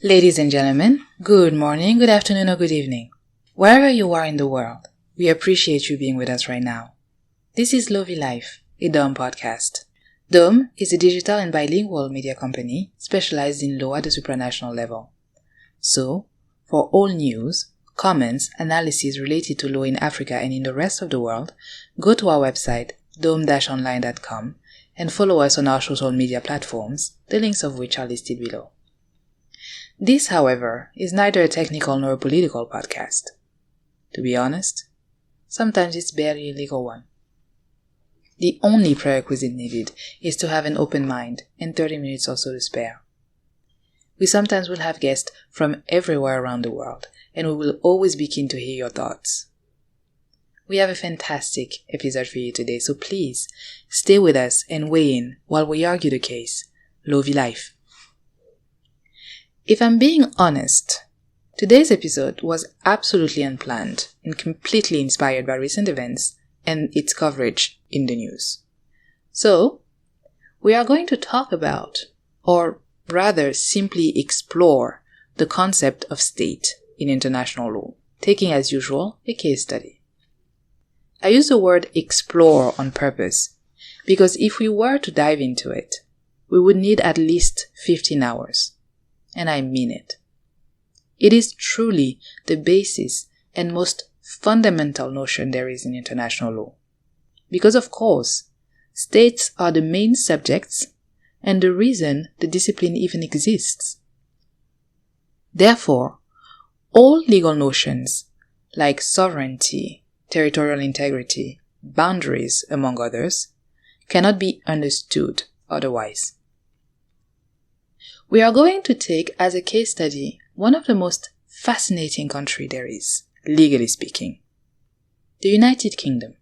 Ladies and gentlemen, good morning, good afternoon, or good evening. Wherever you are in the world, we appreciate you being with us right now. This is Lovely Life, a DOM podcast. DOM is a digital and bilingual media company specialized in law at the supranational level. So, for all news, comments, analysis related to law in Africa and in the rest of the world, go to our website, dom-online.com, and follow us on our social media platforms, the links of which are listed below. This, however, is neither a technical nor a political podcast. To be honest, sometimes it's barely a legal one. The only prerequisite needed is to have an open mind and 30 minutes or so to spare. We sometimes will have guests from everywhere around the world, and we will always be keen to hear your thoughts. We have a fantastic episode for you today, so please stay with us and weigh in while we argue the case. Lovely Life. If I'm being honest, today's episode was absolutely unplanned and completely inspired by recent events and its coverage in the news. So, we are going to talk about, or rather simply explore, the concept of state in international law, taking as usual a case study. I use the word explore on purpose because if we were to dive into it, we would need at least 15 hours. And I mean it. It is truly the basis and most fundamental notion there is in international law. Because of course, states are the main subjects and the reason the discipline even exists. Therefore, all legal notions like sovereignty, territorial integrity, boundaries, among others, cannot be understood otherwise. We are going to take as a case study one of the most fascinating country there is, legally speaking. The United Kingdom.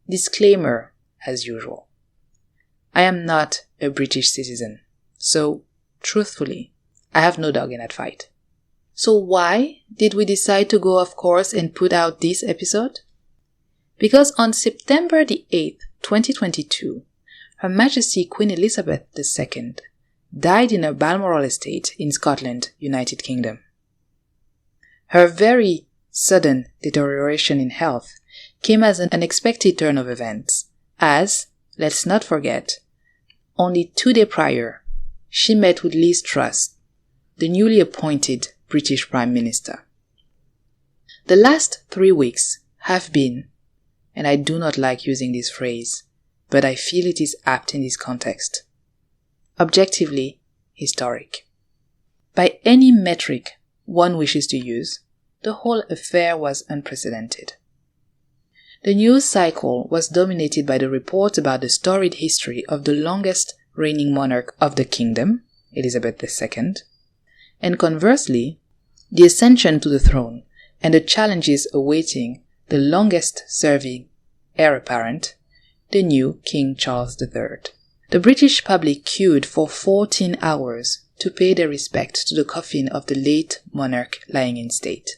Disclaimer, as usual. I am not a British citizen, so, truthfully, I have no dog in that fight. So why did we decide to go off course and put out this episode? Because on September the 8th, 2022, Her Majesty Queen Elizabeth II died in her Balmoral estate in Scotland, United Kingdom. Her very sudden deterioration in health came as an unexpected turn of events, as, let's not forget, only 2 days prior, she met with Liz Truss, the newly appointed British Prime Minister. The last 3 weeks have been, and I do not like using this phrase, but I feel it is apt in this context, objectively historic. By any metric one wishes to use, the whole affair was unprecedented. The news cycle was dominated by the reports about the storied history of the longest reigning monarch of the kingdom, Elizabeth II, and conversely, the ascension to the throne and the challenges awaiting the longest serving heir apparent, the new King Charles III. The British public queued for 14 hours to pay their respect to the coffin of the late monarch lying in state.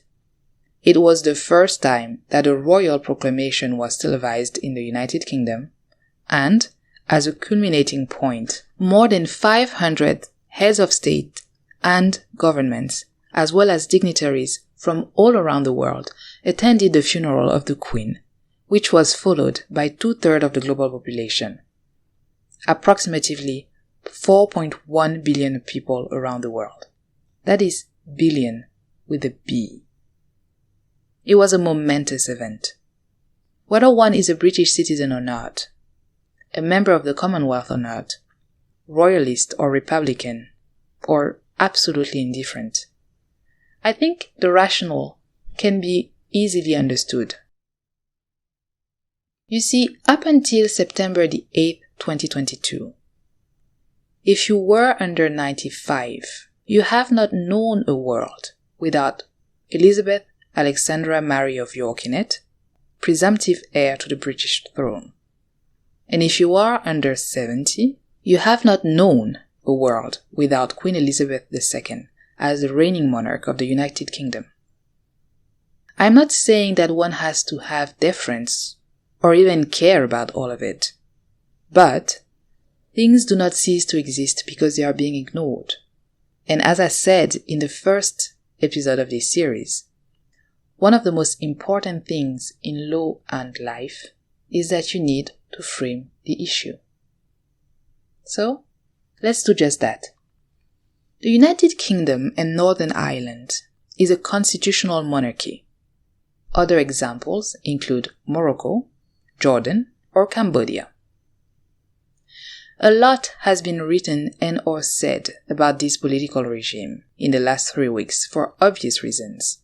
It was the first time that a royal proclamation was televised in the United Kingdom, and, as a culminating point, more than 500 heads of state and governments, as well as dignitaries from all around the world, attended the funeral of the Queen, which was followed by 2/3 of the global population. Approximately 4.1 billion people around the world. That is billion with a B. It was a momentous event. Whether one is a British citizen or not, a member of the Commonwealth or not, royalist or Republican, or absolutely indifferent, I think the rationale can be easily understood. You see, up until September the 8th, 2022, if you were under 95, you have not known a world without Elizabeth Alexandra Mary of York in it, presumptive heir to the British throne. And if you are under 70, you have not known a world without Queen Elizabeth II as the reigning monarch of the United Kingdom. I'm not saying that one has to have deference or even care about all of it. But things do not cease to exist because they are being ignored. And as I said in the first episode of this series, one of the most important things in law and life is that you need to frame the issue. So, let's do just that. The United Kingdom and Northern Ireland is a constitutional monarchy. Other examples include Morocco, Jordan, or Cambodia. A lot has been written and or said about this political regime in the last 3 weeks for obvious reasons.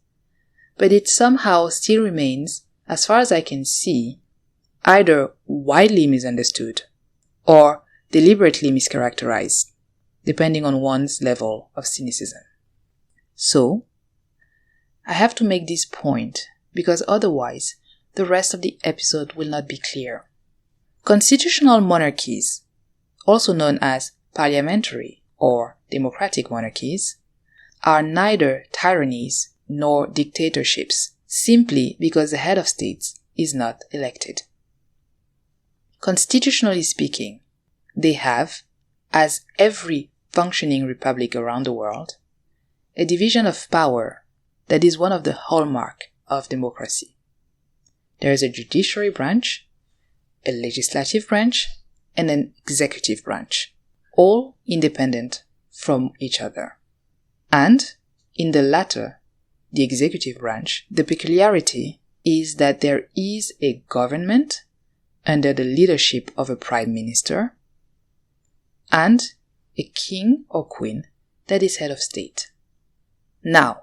But it somehow still remains, as far as I can see, either widely misunderstood or deliberately mischaracterized, depending on one's level of cynicism. So, I have to make this point because otherwise the rest of the episode will not be clear. Constitutional monarchies, also known as parliamentary or democratic monarchies, are neither tyrannies nor dictatorships simply because the head of state is not elected. Constitutionally speaking, they have, as every functioning republic around the world, a division of power that is one of the hallmarks of democracy. There is a judiciary branch, a legislative branch, and an executive branch, all independent from each other. And in the latter, the executive branch, the peculiarity is that there is a government under the leadership of a prime minister and a king or queen that is head of state. Now,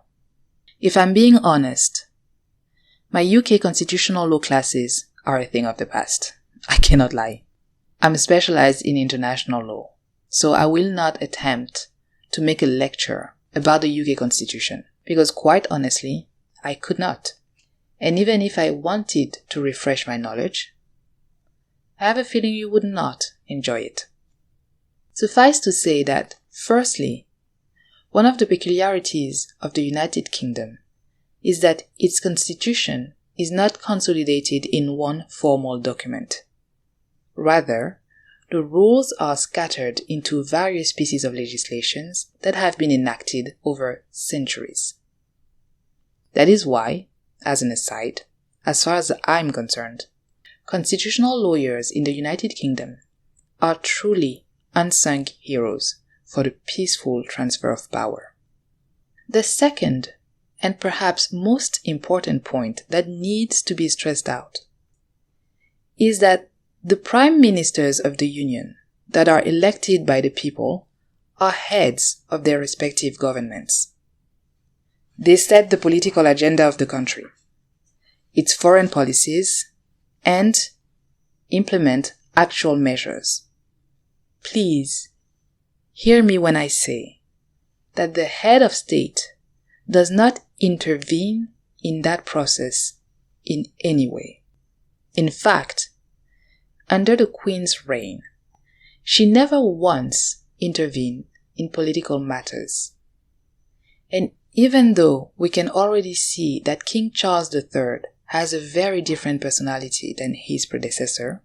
if I'm being honest, my UK constitutional law classes are a thing of the past. I cannot lie. I'm specialized in international law, so I will not attempt to make a lecture about the UK Constitution, because quite honestly, I could not. And even if I wanted to refresh my knowledge, I have a feeling you would not enjoy it. Suffice to say that, firstly, one of the peculiarities of the United Kingdom is that its constitution is not consolidated in one formal document. Rather, the rules are scattered into various pieces of legislations that have been enacted over centuries. That is why, as an aside, as far as I'm concerned, constitutional lawyers in the United Kingdom are truly unsung heroes for the peaceful transfer of power. The second, and perhaps most important point that needs to be stressed out, is that the prime ministers of the Union that are elected by the people are heads of their respective governments. They set the political agenda of the country, its foreign policies, and implement actual measures. Please, hear me when I say that the head of state does not intervene in that process in any way. In fact, under the Queen's reign, she never once intervened in political matters. And even though we can already see that King Charles III has a very different personality than his predecessor,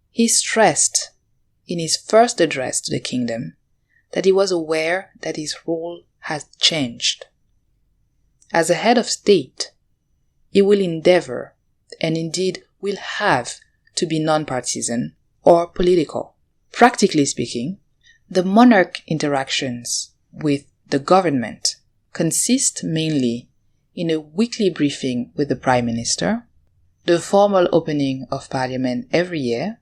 he stressed in his first address to the kingdom that he was aware that his role has changed. As a head of state, he will endeavor, and indeed will have, to be non-partisan or political. Practically speaking, the monarch interactions with the government consist mainly in a weekly briefing with the Prime Minister, the formal opening of Parliament every year,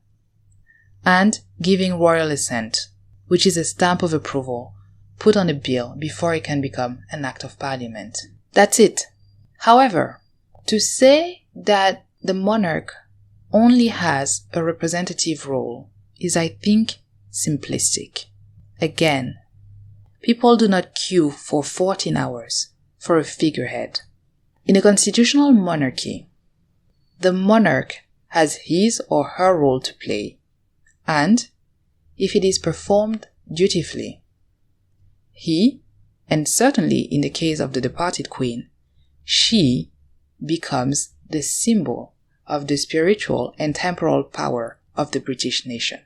and giving royal assent, which is a stamp of approval put on a bill before it can become an act of Parliament. That's it. However, to say that the monarch only has a representative role is, I think, simplistic. Again, people do not queue for 14 hours for a figurehead. In a constitutional monarchy, the monarch has his or her role to play, and if it is performed dutifully, he, and certainly in the case of the departed queen, she becomes the symbol of the spiritual and temporal power of the British nation.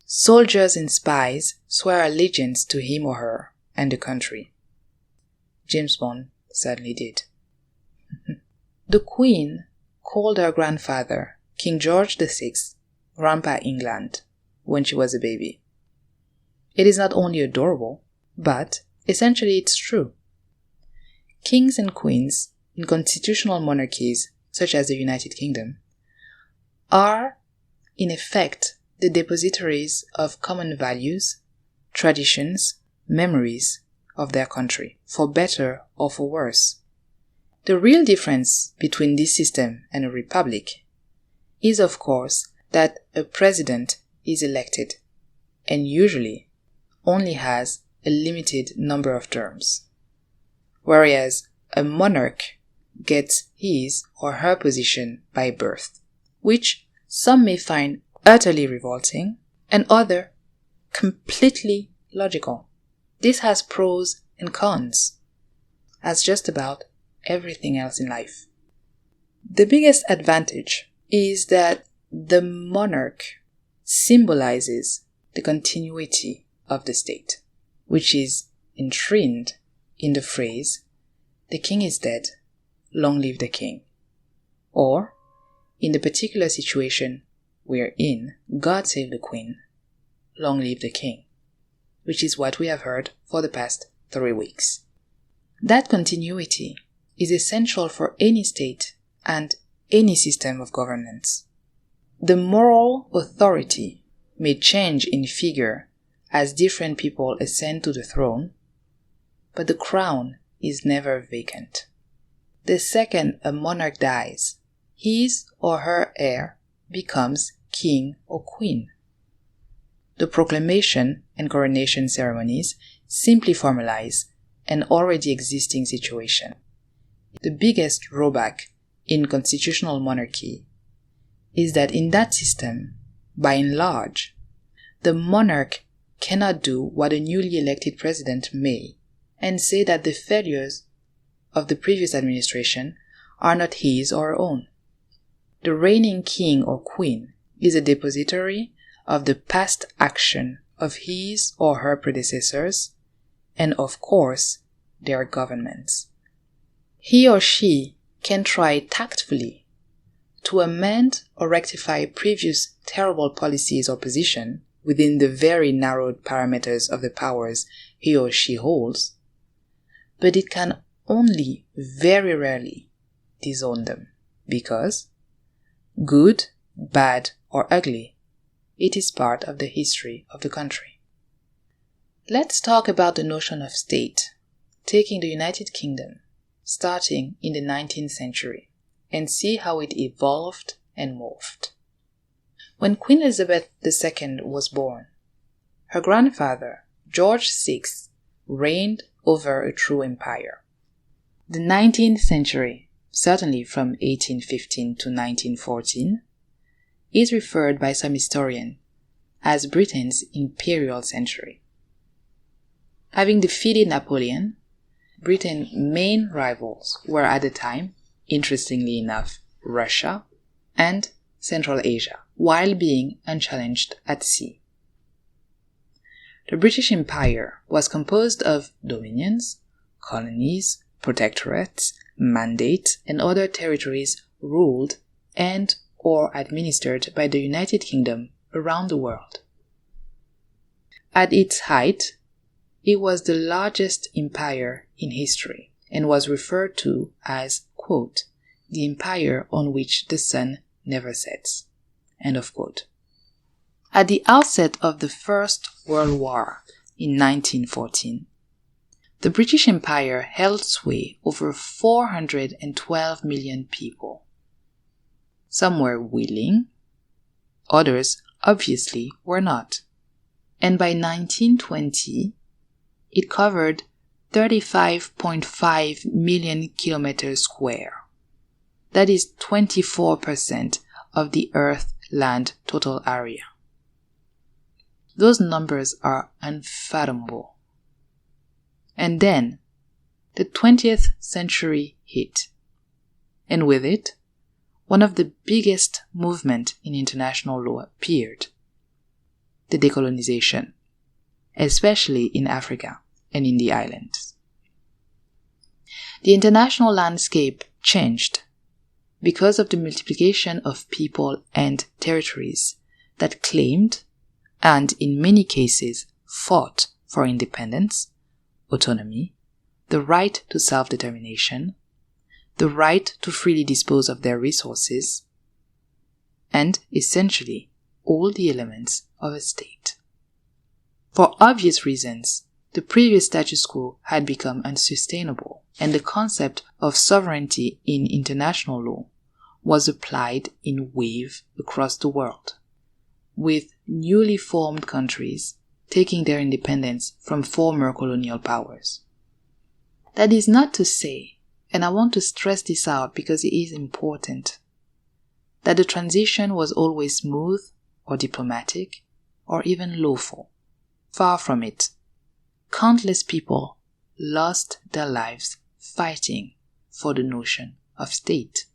Soldiers and spies swear allegiance to him or her and the country. James Bond certainly did. The Queen called her grandfather, King George VI, Grandpa England, when she was a baby. It is not only adorable, but essentially it's true. Kings and queens in constitutional monarchies, such as the United Kingdom, are, in effect, the depositories of common values, traditions, memories of their country, for better or for worse. The real difference between this system and a republic is, of course, that a president is elected and usually only has a limited number of terms, whereas a monarch gets his or her position by birth, which some may find utterly revolting and others completely logical. This has pros and cons, as just about everything else in life. The biggest advantage is that the monarch symbolizes the continuity of the state, which is enshrined in the phrase, "The king is dead, long live the king." Or, in the particular situation we're in, "God save the queen, long live the king," which is what we have heard for the past 3 weeks. That continuity is essential for any state and any system of governance. The moral authority may change in figure as different people ascend to the throne, but the crown is never vacant. The second a monarch dies, his or her heir becomes king or queen. The proclamation and coronation ceremonies simply formalize an already existing situation. The biggest drawback in constitutional monarchy is that in that system, by and large, the monarch cannot do what a newly elected president may and say that the failures of the previous administration are not his or her own. The reigning king or queen is a depository of the past action of his or her predecessors and, of course, their governments. He or she can try tactfully to amend or rectify previous terrible policies or position within the very narrowed parameters of the powers he or she holds, but it can only very rarely disown them because, good, bad, or ugly, it is part of the history of the country. Let's talk about the notion of state, taking the United Kingdom, starting in the 19th century, and see how it evolved and morphed. When Queen Elizabeth II was born, her grandfather, George VI, reigned over a true empire. The 19th century, certainly from 1815 to 1914, is referred by some historians as Britain's imperial century. Having defeated Napoleon, Britain's main rivals were at the time, interestingly enough, Russia and Central Asia, while being unchallenged at sea. The British Empire was composed of dominions, colonies, protectorates, mandates, and other territories ruled and or administered by the United Kingdom around the world. At its height, it was the largest empire in history and was referred to as, quote, the empire on which the sun never sets, end of quote. At the outset of the First World War in 1914, the British Empire held sway over 412 million people. Some were willing, others obviously were not. And by 1920, it covered 35.5 million kilometers square. That is 24% of the Earth's land total area. Those numbers are unfathomable. And then, the 20th century hit. And with it, one of the biggest movements in international law appeared. The decolonization, especially in Africa and in the islands. The international landscape changed because of the multiplication of people and territories that claimed, and in many cases fought for independence, autonomy, the right to self-determination, the right to freely dispose of their resources, and essentially all the elements of a state. For obvious reasons, the previous status quo had become unsustainable, and the concept of sovereignty in international law was applied in waves across the world, with newly formed countries taking their independence from former colonial powers. That is not to say, and I want to stress this out because it is important, that the transition was always smooth or diplomatic or even lawful. Far from it. Countless people lost their lives fighting for the notion of state.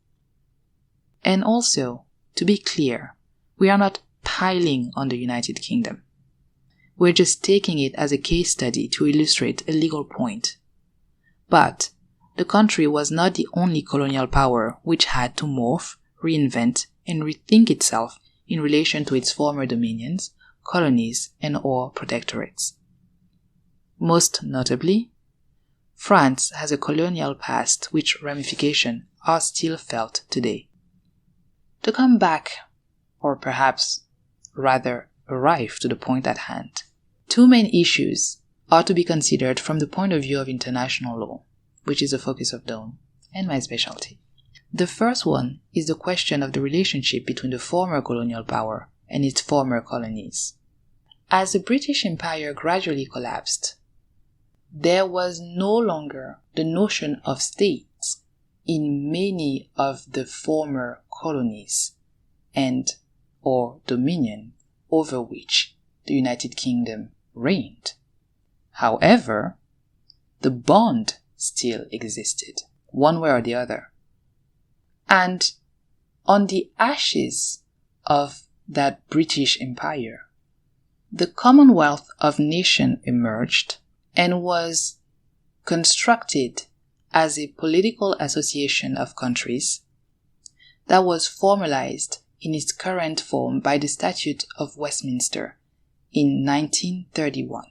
And also, to be clear, we are not piling on the United Kingdom. We're just taking it as a case study to illustrate a legal point. But the country was not the only colonial power which had to morph, reinvent, and rethink itself in relation to its former dominions, colonies, and/or protectorates. Most notably, France has a colonial past which ramifications are still felt today. To come back, or perhaps rather arrive to the point at hand, two main issues are to be considered from the point of view of international law, which is the focus of DOME and my specialty. The first one is the question of the relationship between the former colonial power and its former colonies. As the British Empire gradually collapsed, there was no longer the notion of states in many of the former colonies and or dominion over which the United Kingdom reigned. However, the bond still existed, one way or the other. And on the ashes of that British Empire, the Commonwealth of Nations emerged and was constructed as a political association of countries that was formalized in its current form by the Statute of Westminster in 1931.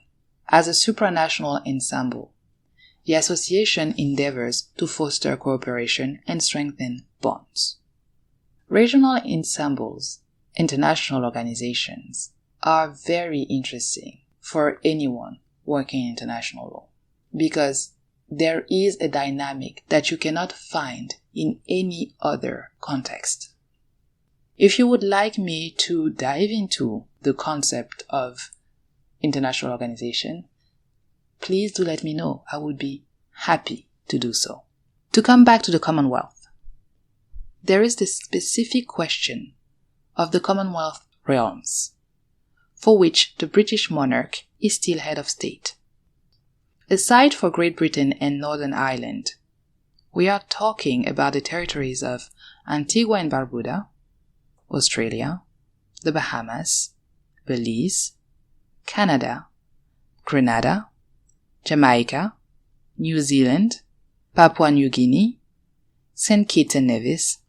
As a supranational ensemble, the association endeavors to foster cooperation and strengthen bonds. Regional ensembles, international organizations, are very interesting for anyone working in international law because there is a dynamic that you cannot find in any other context. If you would like me to dive into the concept of international organization, please do let me know. I would be happy to do so. To come back to the Commonwealth, there is the specific question of the Commonwealth realms, for which the British monarch is still head of state. Aside for Great Britain and Northern Ireland, we are talking about the territories of Antigua and Barbuda, Australia, the Bahamas, Belize, Canada, Grenada, Jamaica, New Zealand, Papua New Guinea, St. Kitts and Nevis,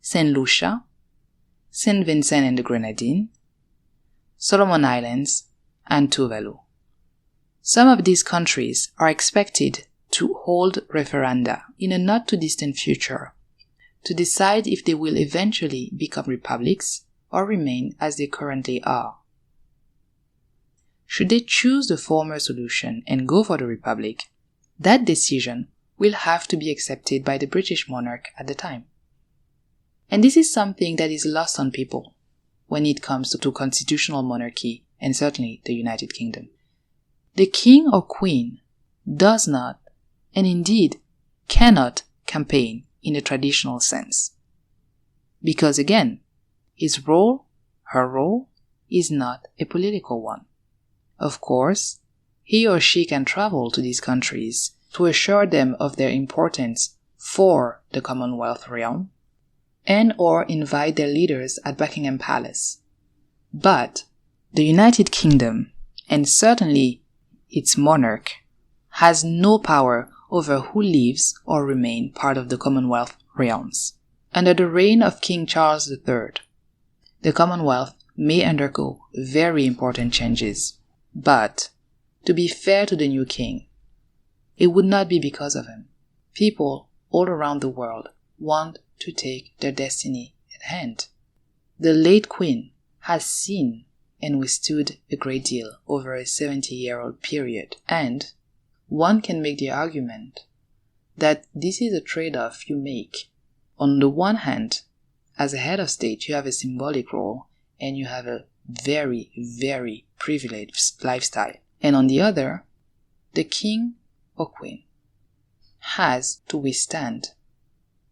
St. Lucia, St. Vincent and the Grenadines, Solomon Islands, and Tuvalu. Some of these countries are expected to hold referenda in a not-too-distant future to decide if they will eventually become republics or remain as they currently are. Should they choose the former solution and go for the republic, that decision will have to be accepted by the British monarch at the time. And this is something that is lost on people when it comes to constitutional monarchy and certainly the United Kingdom. The king or queen does not, and indeed cannot, campaign in a traditional sense. Because again, his role, her role, is not a political one. Of course, he or she can travel to these countries to assure them of their importance for the Commonwealth realm, and or invite their leaders at Buckingham Palace. But the United Kingdom, and certainly its monarch, has no power over who lives or remain part of the Commonwealth realms. Under the reign of King Charles III, the Commonwealth may undergo very important changes, but to be fair to the new king, it would not be because of him. People all around the world want to take their destiny at hand. The late queen has seen and withstood a great deal over a 70-year-old period, and one can make the argument that this is a trade-off you make. On the one hand, as a head of state, you have a symbolic role and you have a very, very privileged lifestyle. And on the other, the king or queen has to withstand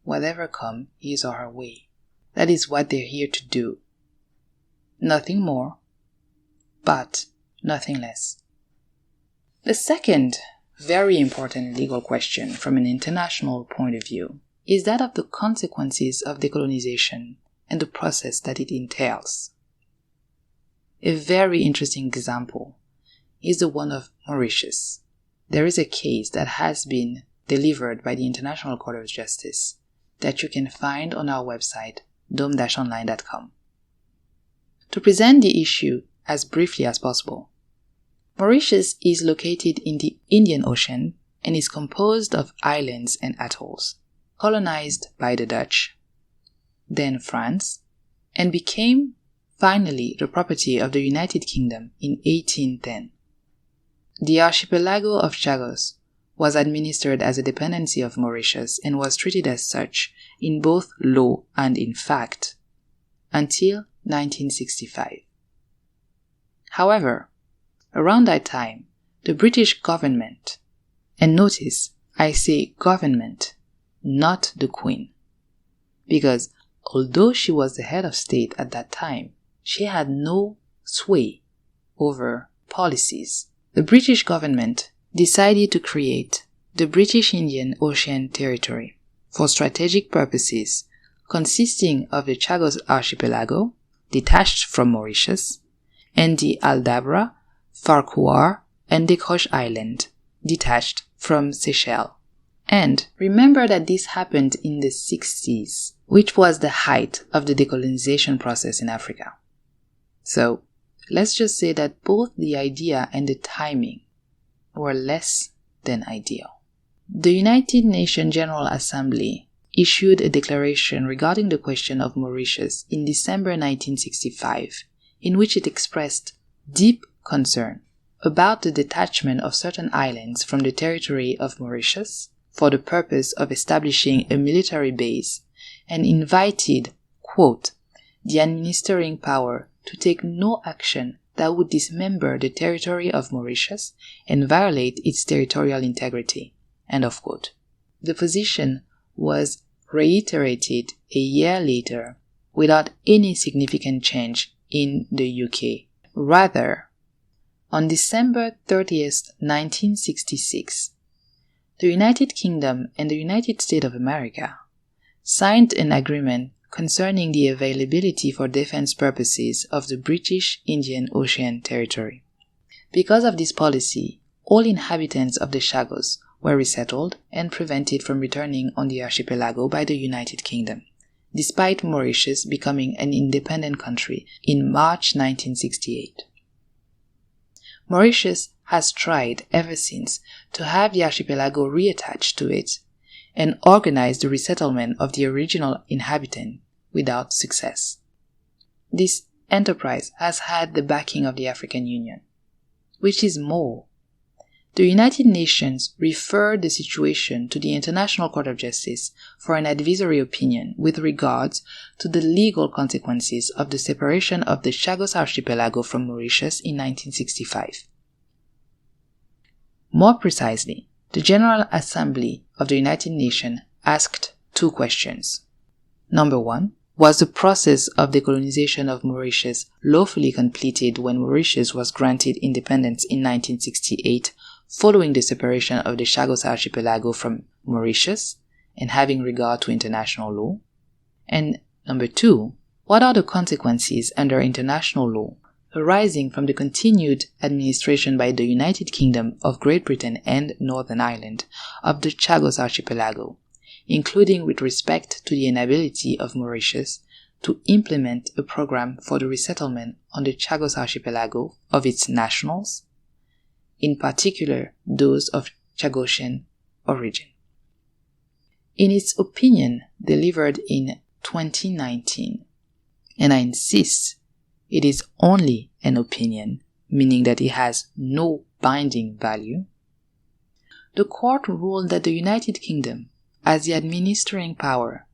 whatever comes his or her way. That is what they're here to do. Nothing more, but nothing less. The second very important legal question from an international point of view is that of the consequences of decolonization and the process that it entails. A very interesting example is the one of Mauritius. There is a case that has been delivered by the International Court of Justice that you can find on our website, dome-online.com. To present the issue as briefly as possible, Mauritius is located in the Indian Ocean and is composed of islands and atolls, colonized by the Dutch, then France, and became finally the property of the United Kingdom in 1810. The archipelago of Chagos was administered as a dependency of Mauritius and was treated as such in both law and in fact until 1965. However, around that time, the British government, and notice I say government, not the Queen, because although she was the head of state at that time, she had no sway over policies. The British government decided to create the British Indian Ocean Territory for strategic purposes, consisting of the Chagos Archipelago, detached from Mauritius, and the Aldabra, Farquhar, and Décroche Island, detached from Seychelles. And remember that this happened in the 60s, which was the height of the decolonization process in Africa. So, let's just say that both the idea and the timing were less than ideal. The United Nations General Assembly issued a declaration regarding the question of Mauritius in December 1965, in which it expressed deep concern about the detachment of certain islands from the territory of Mauritius for the purpose of establishing a military base, and invited, quote, the administering power to take no action that would dismember the territory of Mauritius and violate its territorial integrity, end of quote. The position was reiterated a year later without any significant change in the UK. Rather, on December 30th, 1966, the United Kingdom and the United States of America signed an agreement concerning the availability for defense purposes of the British Indian Ocean Territory. Because of this policy, all inhabitants of the Chagos were resettled and prevented from returning on the archipelago by the United Kingdom, despite Mauritius becoming an independent country in March 1968. Mauritius has tried ever since to have the archipelago reattached to it and organize the resettlement of the original inhabitant without success. This enterprise has had the backing of the African Union, which is more. The United Nations referred the situation to the International Court of Justice for an advisory opinion with regards to the legal consequences of the separation of the Chagos Archipelago from Mauritius in 1965. More precisely, the General Assembly of the United Nations asked two questions. Number one, was the process of decolonization of Mauritius lawfully completed when Mauritius was granted independence in 1968 following the separation of the Chagos Archipelago from Mauritius and having regard to international law? And number two, what are the consequences under international law arising from the continued administration by the United Kingdom of Great Britain and Northern Ireland of the Chagos Archipelago, including with respect to the inability of Mauritius to implement a program for the resettlement on the Chagos Archipelago of its nationals, in particular those of Chagosian origin. In its opinion delivered in 2019, and I insist it is only an opinion, meaning that it has no binding value, the court ruled that the United Kingdom, as the administering power,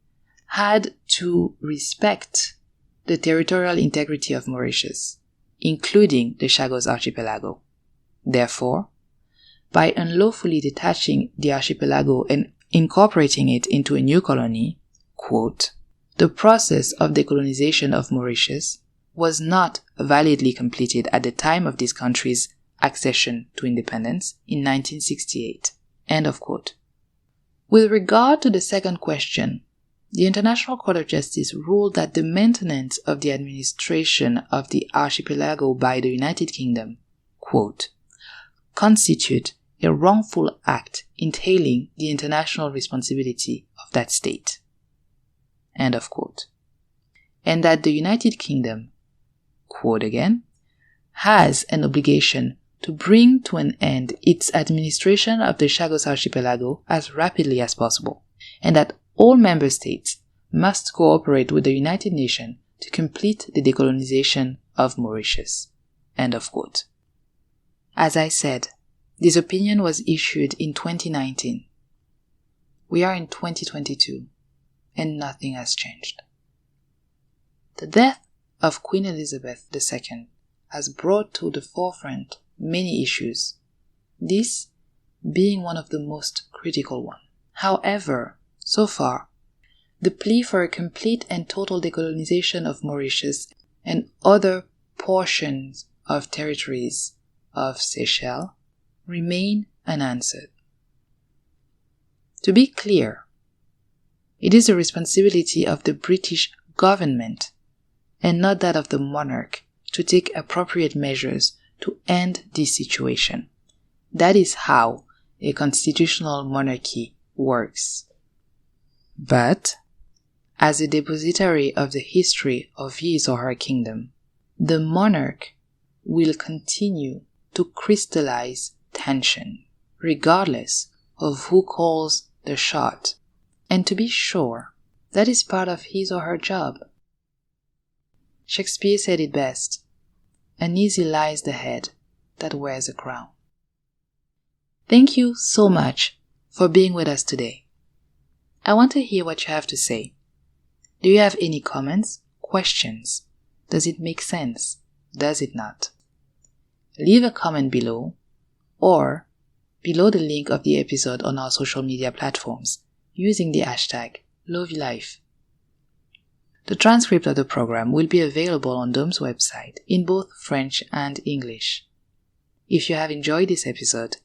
had to respect the territorial integrity of Mauritius, including the Chagos Archipelago. Therefore, by unlawfully detaching the archipelago and incorporating it into a new colony, quote, the process of decolonization of Mauritius was not validly completed at the time of this country's accession to independence in 1968. End of quote. With regard to the second question, the International Court of Justice ruled that the maintenance of the administration of the archipelago by the United Kingdom, quote, constitute a wrongful act entailing the international responsibility of that state. End of quote. And that the United Kingdom, quote again, has an obligation to bring to an end its administration of the Chagos Archipelago as rapidly as possible, and that all member states must cooperate with the United Nations to complete the decolonization of Mauritius. End of quote. As I said, this opinion was issued in 2019. We are in 2022, and nothing has changed. The death of Queen Elizabeth II has brought to the forefront many issues, this being one of the most critical ones. However, so far, the plea for a complete and total decolonization of Mauritius and other portions of territories of Seychelles remain unanswered. To be clear, it is the responsibility of the British government and not that of the monarch to take appropriate measures to end this situation. That is how a constitutional monarchy works. But, as a depositary of the history of his or her kingdom, the monarch will continue to crystallize tension, regardless of who calls the shot. And to be sure, that is part of his or her job. Shakespeare said it best, uneasy lies the head that wears a crown. Thank you so much for being with us today. I want to hear what you have to say. Do you have any comments, questions? Does it make sense? Does it not? Leave a comment below or below the link of the episode on our social media platforms using the hashtag #LoveyLife. The transcript of the program will be available on Dome's website in both French and English. If you have enjoyed this episode,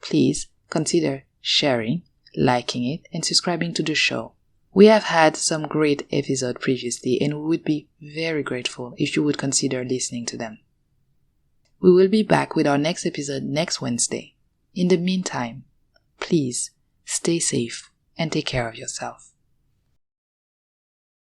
please consider sharing, liking it, and subscribing to the show. We have had some great episodes previously, and we would be very grateful if you would consider listening to them. We will be back with our next episode next Wednesday. In the meantime, please stay safe and take care of yourself.